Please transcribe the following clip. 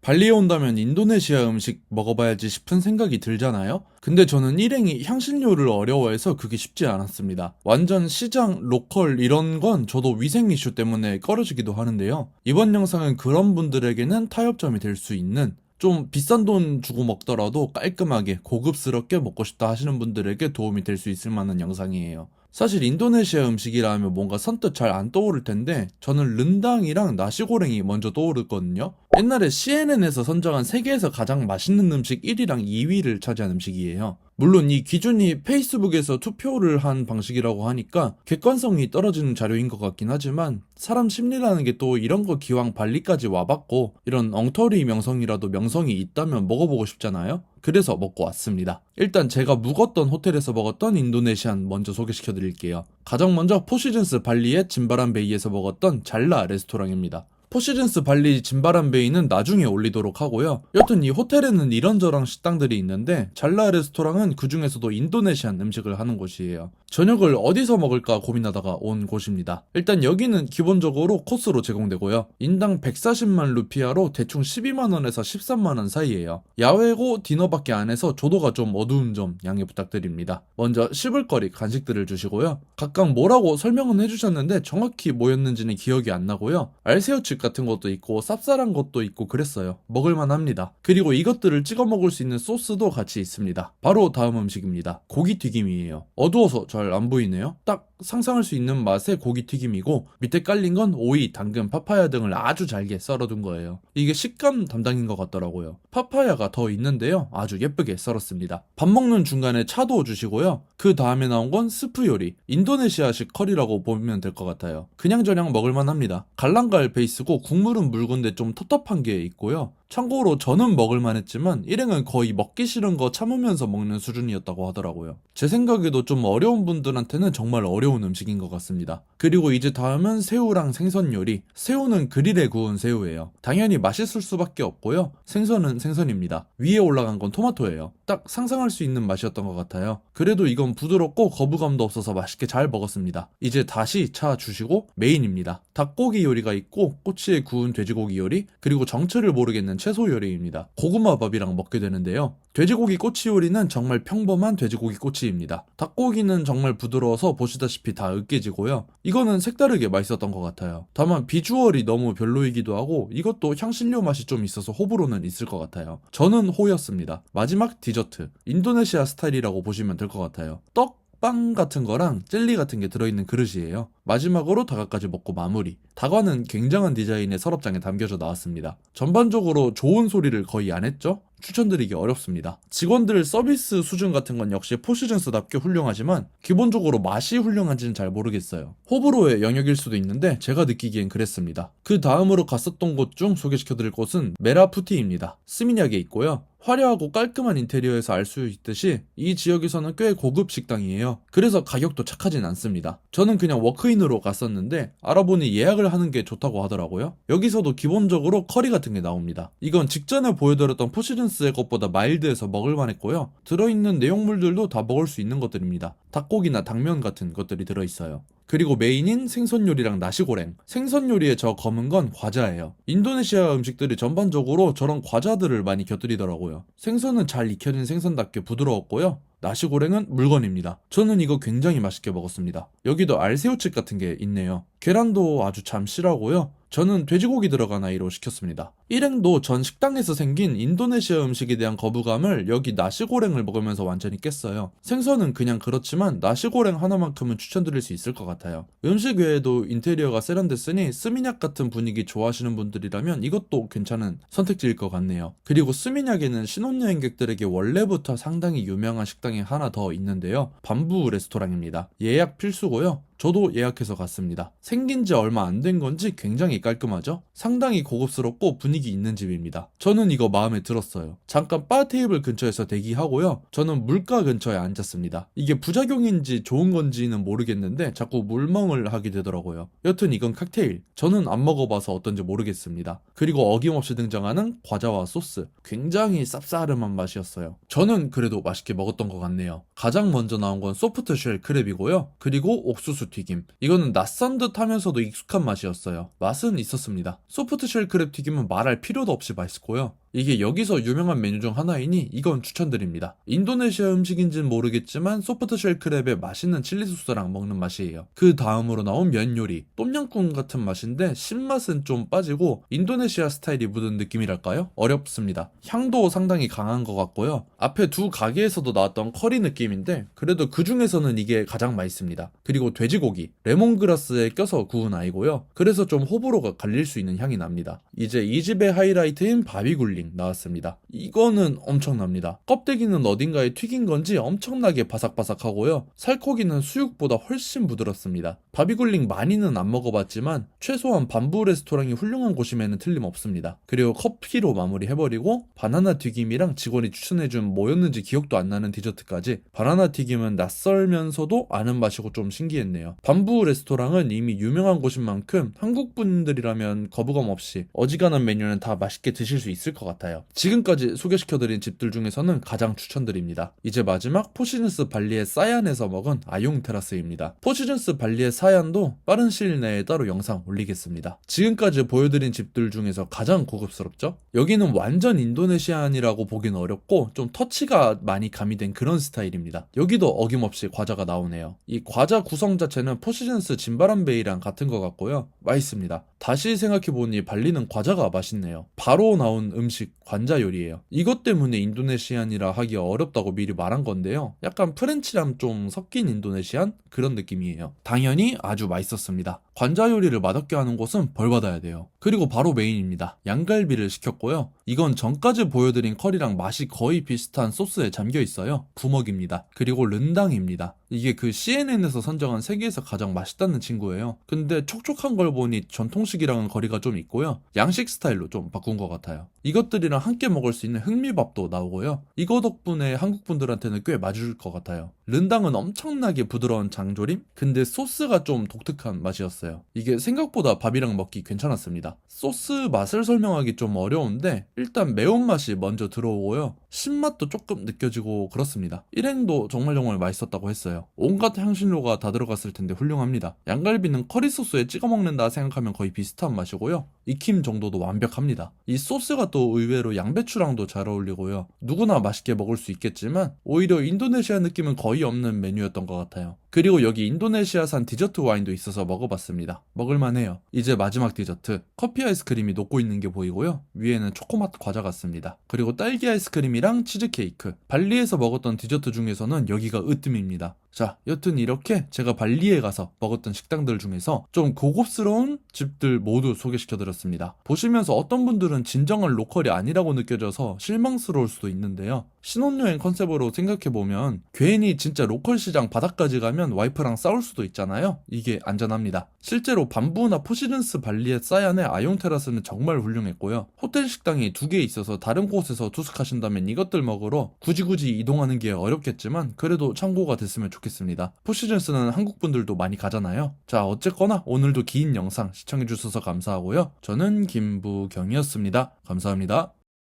발리에 온다면 인도네시아 음식 먹어봐야지 싶은 생각이 들잖아요? 근데 저는 일행이 향신료를 어려워해서 그게 쉽지 않았습니다. 완전 시장, 로컬 이런 건 저도 위생 이슈 때문에 꺼려지기도 하는데요. 이번 영상은 그런 분들에게는 타협점이 될 수 있는, 좀 비싼 돈 주고 먹더라도 깔끔하게 고급스럽게 먹고 싶다 하시는 분들에게 도움이 될 수 있을 만한 영상이에요. 사실 인도네시아 음식이라 하면 뭔가 선뜻 잘 안 떠오를 텐데 저는 른당이랑 나시고랭이 먼저 떠오르거든요. 옛날에 CNN에서 선정한 세계에서 가장 맛있는 음식 1위랑 2위를 차지한 음식이에요. 물론 이 기준이 페이스북에서 투표를 한 방식이라고 하니까 객관성이 떨어지는 자료인 것 같긴 하지만 사람 심리라는 게 또 이런 거 기왕 발리까지 와봤고 이런 엉터리 명성이라도 명성이 있다면 먹어보고 싶잖아요? 그래서 먹고 왔습니다. 일단 제가 묵었던 호텔에서 먹었던 인도네시안 먼저 소개시켜 드릴게요. 가장 먼저 포시즌스 발리의 짐바람 베이에서 먹었던 잘라 레스토랑입니다. 포시즌스 발리 짐바람 베이는 나중에 올리도록 하고요. 여튼 이 호텔에는 이런저런 식당들이 있는데 잘라 레스토랑은 그 중에서도 인도네시안 음식을 하는 곳이에요. 저녁을 어디서 먹을까 고민하다가 온 곳입니다. 일단 여기는 기본적으로 코스로 제공되고요. 인당 140만 루피아로 대충 12만원에서 13만원 사이예요. 야외고 디너밖에 안 해서 조도가 좀 어두운 점 양해 부탁드립니다. 먼저 씹을거리 간식들을 주시고요. 각각 뭐라고 설명은 해주셨는데 정확히 뭐였는지는 기억이 안 나고요. 알새우칩 같은 것도 있고 쌉쌀한 것도 있고 그랬어요. 먹을만 합니다. 그리고 이것들을 찍어 먹을 수 있는 소스도 같이 있습니다. 바로 다음 음식입니다. 고기튀김이에요. 어두워서 잘 안 보이네요. 딱 상상할 수 있는 맛의 고기튀김이고 밑에 깔린 건 오이, 당근, 파파야 등을 아주 잘게 썰어둔 거예요. 이게 식감 담당인 것 같더라고요. 파파야가 더 있는데요. 아주 예쁘게 썰었습니다. 밥 먹는 중간에 차도 주시고요. 그 다음에 나온 건 스프 요리. 인도네시아식 커리라고 보면 될 것 같아요. 그냥저냥 먹을만 합니다. 갈랑갈 베이스고 국물은 묽은데 좀 텁텁한 게 있고요. 참고로 저는 먹을만 했지만 일행은 거의 먹기 싫은 거 참으면서 먹는 수준이었다고 하더라고요. 제 생각에도 좀 어려운 분들한테는 정말 어려운 음식인 것 같습니다. 그리고 이제 다음은 새우랑 생선 요리. 새우는 그릴에 구운 새우예요. 당연히 맛있을 수밖에 없고요. 생선은 생선입니다. 위에 올라간 건 토마토예요. 딱 상상할 수 있는 맛이었던 것 같아요. 그래도 이건 부드럽고 거부감도 없어서 맛있게 잘 먹었습니다. 이제 다시 차 주시고 메인입니다. 닭고기 요리가 있고 꼬치에 구운 돼지고기 요리, 그리고 정체를 모르겠는 채소 요리입니다. 고구마밥이랑 먹게 되는데요. 돼지고기 꼬치 요리는 정말 평범한 돼지고기 꼬치입니다. 닭고기는 정말 부드러워서 보시다시피 다 으깨지고요. 이거는 색다르게 맛있었던 것 같아요. 다만 비주얼이 너무 별로이기도 하고 이것도 향신료 맛이 좀 있어서 호불호는 있을 것 같아요. 저는 호였습니다. 마지막 디저트. 인도네시아 스타일이라고 보시면 될 것 같아요. 빵 같은 거랑 젤리 같은 게 들어있는 그릇이에요. 마지막으로 다과까지 먹고 마무리. 다과는 굉장한 디자인의 서랍장에 담겨져 나왔습니다. 전반적으로 좋은 소리를 거의 안 했죠? 추천드리기 어렵습니다. 직원들 서비스 수준 같은 건 역시 포시즌스답게 훌륭하지만 기본적으로 맛이 훌륭한지는 잘 모르겠어요. 호불호의 영역일 수도 있는데 제가 느끼기엔 그랬습니다. 그 다음으로 갔었던 곳 중 소개시켜드릴 곳은 메라푸티입니다. 스미냑에 있고요. 화려하고 깔끔한 인테리어에서 알 수 있듯이 이 지역에서는 꽤 고급 식당이에요. 그래서 가격도 착하진 않습니다. 저는 그냥 워크인으로 갔었는데 알아보니 예약을 하는 게 좋다고 하더라고요. 여기서도 기본적으로 커리 같은 게 나옵니다. 이건 직전에 보여드렸던 포시즌스의 것보다 마일드해서 먹을만 했고요. 들어있는 내용물들도 다 먹을 수 있는 것들입니다. 닭고기나 당면 같은 것들이 들어있어요. 그리고 메인인 생선 요리랑 나시고랭. 생선 요리에 저 검은 건 과자예요. 인도네시아 음식들이 전반적으로 저런 과자들을 많이 곁들이더라고요. 생선은 잘 익혀진 생선답게 부드러웠고요. 나시고랭은 물건입니다. 저는 이거 굉장히 맛있게 먹었습니다. 여기도 알새우칩 같은 게 있네요. 계란도 아주 참 실하고요. 저는 돼지고기 들어간 아이로 시켰습니다. 일행도 전 식당에서 생긴 인도네시아 음식에 대한 거부감을 여기 나시고랭을 먹으면서 완전히 깼어요. 생선은 그냥 그렇지만 나시고랭 하나만큼은 추천드릴 수 있을 것 같아요. 음식 외에도 인테리어가 세련됐으니 스미냑 같은 분위기 좋아하시는 분들이라면 이것도 괜찮은 선택지일 것 같네요. 그리고 스미냑에는 신혼여행객들에게 원래부터 상당히 유명한 식당이 하나 더 있는데요. 밤부 레스토랑입니다. 예약 필수고요. 저도 예약해서 갔습니다. 생긴 지 얼마 안 된 건지 굉장히 깔끔하죠? 상당히 고급스럽고 분위기 있는 집입니다. 저는 이거 마음에 들었어요. 잠깐 바 테이블 근처에서 대기하고요. 저는 물가 근처에 앉았습니다. 이게 부작용인지 좋은 건지는 모르겠는데 자꾸 물멍을 하게 되더라고요. 여튼 이건 칵테일. 저는 안 먹어봐서 어떤지 모르겠습니다. 그리고 어김없이 등장하는 과자와 소스. 굉장히 쌉싸름한 맛이었어요. 저는 그래도 맛있게 먹었던 것 같네요. 가장 먼저 나온 건 소프트쉘 크랩이고요. 그리고 옥수수 튀김. 이거는 낯선 듯 하면서도 익숙한 맛이었어요. 맛은 있었습니다. 소프트쉘 크랩 튀김은 말할 말할 필요도 없이 맛있고요. 이게 여기서 유명한 메뉴 중 하나이니 이건 추천드립니다. 인도네시아 음식인지는 모르겠지만 소프트쉘 크랩에 맛있는 칠리 소스랑 먹는 맛이에요. 그 다음으로 나온 면 요리, 똠양꿍 같은 맛인데 신맛은 좀 빠지고 인도네시아 스타일이 묻은 느낌이랄까요? 어렵습니다. 향도 상당히 강한 것 같고요. 앞에 두 가게에서도 나왔던 커리 느낌인데 그래도 그 중에서는 이게 가장 맛있습니다. 그리고 돼지고기, 레몬그라스에 껴서 구운 아이고요. 그래서 좀 호불호가 갈릴 수 있는 향이 납니다. 이제 이 집의 하이라이트인 바비굴링 나왔습니다. 이거는 엄청납니다. 껍데기는 어딘가에 튀긴 건지 엄청나게 바삭바삭하고요. 살코기는 수육보다 훨씬 부드럽습니다. 바비굴링 많이는 안 먹어봤지만 최소한 밤부 레스토랑이 훌륭한 곳임에는 틀림없습니다. 그리고 커피로 마무리해버리고 바나나 튀김이랑 직원이 추천해준 뭐였는지 기억도 안 나는 디저트까지. 바나나 튀김은 낯설면서도 아는 맛이고 좀 신기했네요. 밤부 레스토랑은 이미 유명한 곳인 만큼 한국 분들이라면 거부감 없이 어지간한 메뉴는 다 맛있게 드실 수 있을 것 같아요. 지금까지 소개시켜드린 집들 중에서는 가장 추천드립니다. 이제 마지막 포시즌스 발리의 사얀에서 먹은 아용 테라스입니다. 포시즌스 발리의 사얀도 빠른 시일 내에 따로 영상 올리겠습니다. 지금까지 보여드린 집들 중에서 가장 고급스럽죠? 여기는 완전 인도네시안이라고 보기는 어렵고 좀 터치가 많이 가미된 그런 스타일입니다. 여기도 어김없이 과자가 나오네요. 이 과자 구성 자체는 포시즌스 진바람베이랑 같은 것 같고요. 맛있습니다. 다시 생각해보니 발리는 과자가 맛있네요. 바로 나온 음식 관자 요리예요. 이것 때문에 인도네시안이라 하기 어렵다고 미리 말한 건데요. 약간 프렌치랑 좀 섞인 인도네시안? 그런 느낌이에요. 당연히 아주 맛있었습니다. 관자 요리를 맛없게 하는 곳은 벌 받아야 돼요. 그리고 바로 메인입니다. 양갈비를 시켰고요. 이건 전까지 보여드린 커리랑 맛이 거의 비슷한 소스에 잠겨 있어요. 부먹입니다. 그리고 른당입니다. 이게 그 CNN에서 선정한 세계에서 가장 맛있다는 친구예요. 근데 촉촉한 걸 보니 전통식이랑은 거리가 좀 있고요. 양식 스타일로 좀 바꾼 것 같아요. 이것들이랑 함께 먹을 수 있는 흑미밥도 나오고요. 이거 덕분에 한국 분들한테는 꽤 맞을 것 같아요. 른당은 엄청나게 부드러운 장조림? 근데 소스가 좀 독특한 맛이었어요. 이게 생각보다 밥이랑 먹기 괜찮았습니다. 소스 맛을 설명하기 좀 어려운데 일단 매운맛이 먼저 들어오고요. 신맛도 조금 느껴지고 그렇습니다. 일행도 정말 맛있었다고 했어요. 온갖 향신료가 다 들어갔을 텐데 훌륭합니다. 양갈비는 커리 소스에 찍어 먹는다 생각하면 거의 비슷한 맛이고요. 익힘 정도도 완벽합니다. 이 소스가 또 의외로 양배추랑도 잘 어울리고요. 누구나 맛있게 먹을 수 있겠지만 오히려 인도네시아 느낌은 거의 없는 메뉴였던 것 같아요. 그리고 여기 인도네시아산 디저트 와인도 있어서 먹어봤습니다. 먹을만해요. 이제 마지막 디저트, 커피 아이스크림이 녹고 있는 게 보이고요. 위에는 초코맛 과자 같습니다. 그리고 딸기 아이스크림이랑 치즈케이크. 발리에서 먹었던 디저트 중에서는 여기가 으뜸입니다. 자, 여튼 이렇게 제가 발리에 가서 먹었던 식당들 중에서 좀 고급스러운 집들 모두 소개시켜드렸습니다. 보시면서 어떤 분들은 진정한 로컬이 아니라고 느껴져서 실망스러울 수도 있는데요. 신혼여행 컨셉으로 생각해보면 괜히 진짜 로컬 시장 바닥까지 가면 와이프랑 싸울 수도 있잖아요. 이게 안전합니다. 실제로 밤부나 포시즌스 발리의 사얀의 아용 테라스는 정말 훌륭했고요. 호텔 식당이 2개 있어서 다른 곳에서 투숙하신다면 이것들 먹으러 굳이 이동하는 게 어렵겠지만 그래도 참고가 됐으면 좋겠습니다. 포시즌스는 한국 분들도 많이 가잖아요. 자, 어쨌거나 오늘도 긴 영상 시청해주셔서 감사하고요. 저는 김부경이었습니다. 감사합니다.